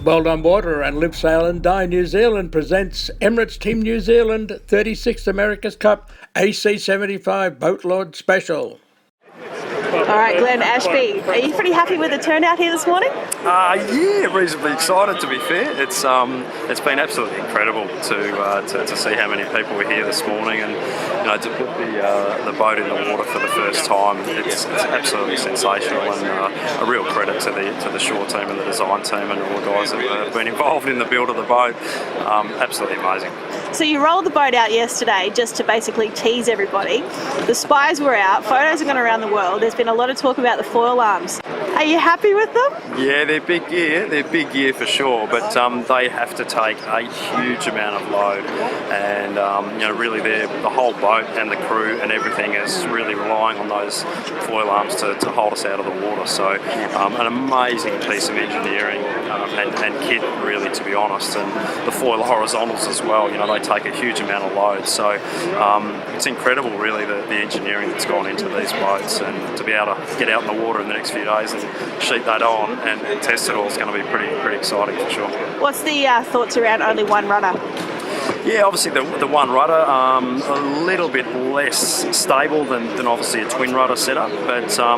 World on Water and Live Sail and Die New Zealand presents Emirates Team New Zealand 36th America's Cup AC75 Boatlord Special. All right, Glenn Ashby, are you pretty happy with the turnout here this morning? Yeah, reasonably excited to be fair. It's been absolutely incredible to see how many people were here this morning, and to put the boat in the water for the first time. It's absolutely sensational, and a real credit to the shore team and the design team and all the guys that have been involved in the build of the boat. Absolutely amazing. So you rolled the boat out yesterday just to basically tease everybody. The spies were out, photos have gone around the world. There's been a lot of talk about the foil arms. Are you happy with them? Yeah, they're big gear. They're big gear for sure, but they have to take a huge amount of load, and really the whole boat and the crew and everything is really relying on those foil arms to hold us out of the water. So an amazing piece of engineering and kit, really, to be honest, and the foil horizontals as well. They take a huge amount of load, so it's incredible, really, the engineering that's gone into these boats, and to be able to get out in the water in the next few days and sheet that on and test it all is going to be pretty exciting for sure. What's the thoughts around only one rudder? Yeah, obviously the one rudder, a little bit less stable than obviously a twin rudder setup, but a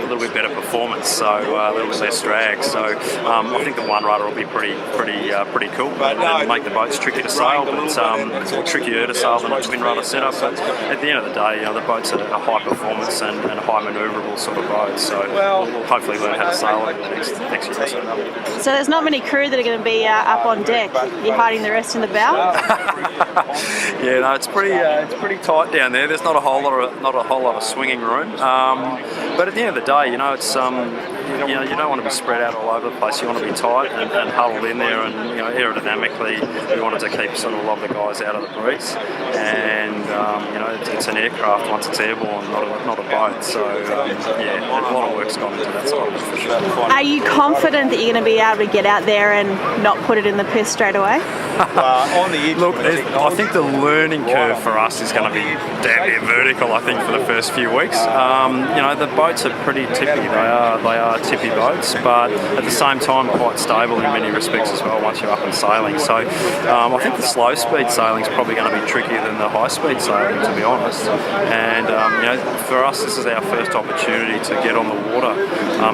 little bit better performance, so a little bit less drag. So I think the one rudder will be pretty cool and make the boats tricky to sail, but trickier to sail than a twin rudder setup. But at the end of the day, the boat's a high performance and a high manoeuvrable sort of boat, so we'll hopefully learn how to sail it next year or so. So there's not many crew that are going to be up on deck. You're hiding the rest in the bow? Yeah, no, it's pretty tight down there. There's not a whole lot of swinging room. But at the end of the day, it's you don't want to be spread out all over the place. You want to be tight and huddled in there, and aerodynamically we wanted to keep sort of a lot of the guys out of the breeze. And it's an aircraft once it's airborne, not a boat. So a lot of work's gone into that side of it for sure. Are you confident that you're going to be able to get out there and not put it in the piss straight away? Look, I think the learning curve for us is going to be damn near vertical. I think for the first few weeks, the boats are pretty tippy. They are tippy boats, but at the same time quite stable in many respects as well once you're up and sailing. So I think the slow speed sailing is probably going to be trickier than the high speed sailing, to be honest. And for us, this is our first opportunity to get on the water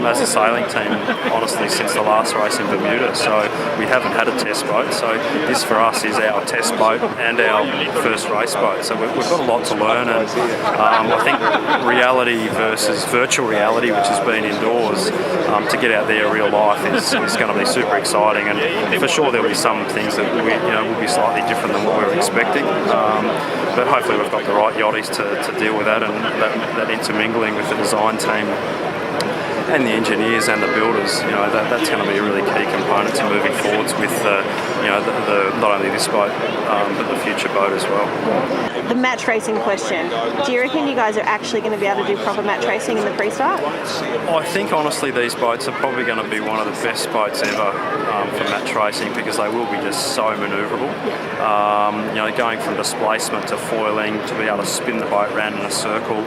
as a sailing team, honestly, since the last race in Bermuda. So we haven't had a test boat. So this for us is our test boat and our first race boat. So we've got a lot to learn, and I think reality versus virtual reality, which has been indoors, to get out there real life is going to be super exciting. And for sure there'll be some things that will be slightly different than what we were expecting. But hopefully we've got the right yachties to deal with that, and that intermingling with the design team and the engineers and the builders, that's going to be a really key component to moving forwards with not only this boat but the future boat as well. The match racing question. Do you reckon you guys are actually going to be able to do proper match racing in the pre-start? I think honestly these boats are probably going to be one of the best boats ever for match racing, because they will be just so manoeuvrable. Going from displacement to foiling to be able to spin the boat around in a circle.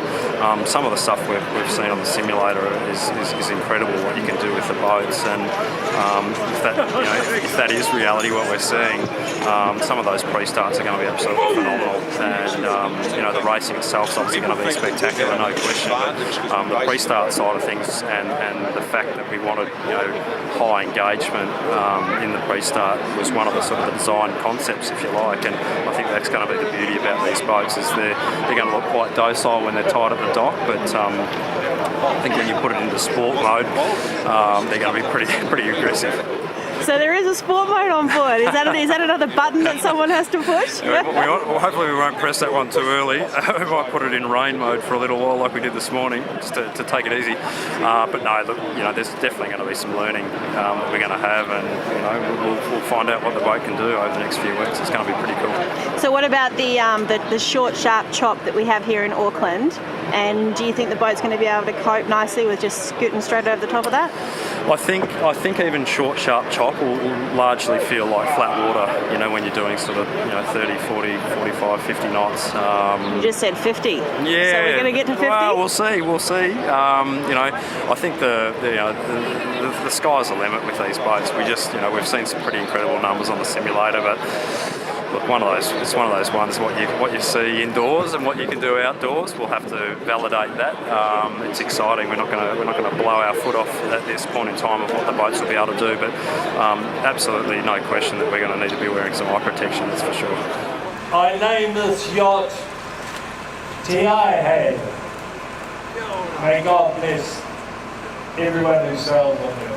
Some of the stuff we've seen on the simulator is incredible what you can do with the boats, and if that is reality what we're seeing, some of those pre-starts are going to be absolutely phenomenal, and the racing itself is obviously going to be spectacular, no question, but the pre-start side of things and the fact that we wanted high engagement in the pre-start was one of the sort of the design concepts, if you like, and I think that's going to be the beauty about these boats, is they're going to look quite docile when they're tied at the dock, but I think when you put it into sport mode, they're going to be pretty aggressive. So there is a sport mode on board. Is that another button that someone has to push? Hopefully we won't press that one too early. We might put it in rain mode for a little while, like we did this morning, just to take it easy. But no, look, there's definitely going to be some learning that we're going to have, and we'll find out what the boat can do over the next few weeks. It's going to be pretty cool. So what about the short, sharp chop that we have here in Auckland? And do you think the boat's going to be able to cope nicely with just scooting straight over the top of that? I think even short, sharp chop will largely feel like flat water, when you're doing sort of, 30, 40, 45, 50 knots. You just said 50. Yeah. So we're going to get to 50? Well, we'll see. I think the sky's the limit with these boats. We just, we've seen some pretty incredible numbers on the simulator, but look, it's one of those ones. What you see indoors and what you can do outdoors, we'll have to validate that. It's exciting. We're not going to blow our foot off at this point in time of what the boats will be able to do, but absolutely no question that we're going to need to be wearing some eye protection. That's for sure. I name this yacht T.I. May God bless everyone who sails on it.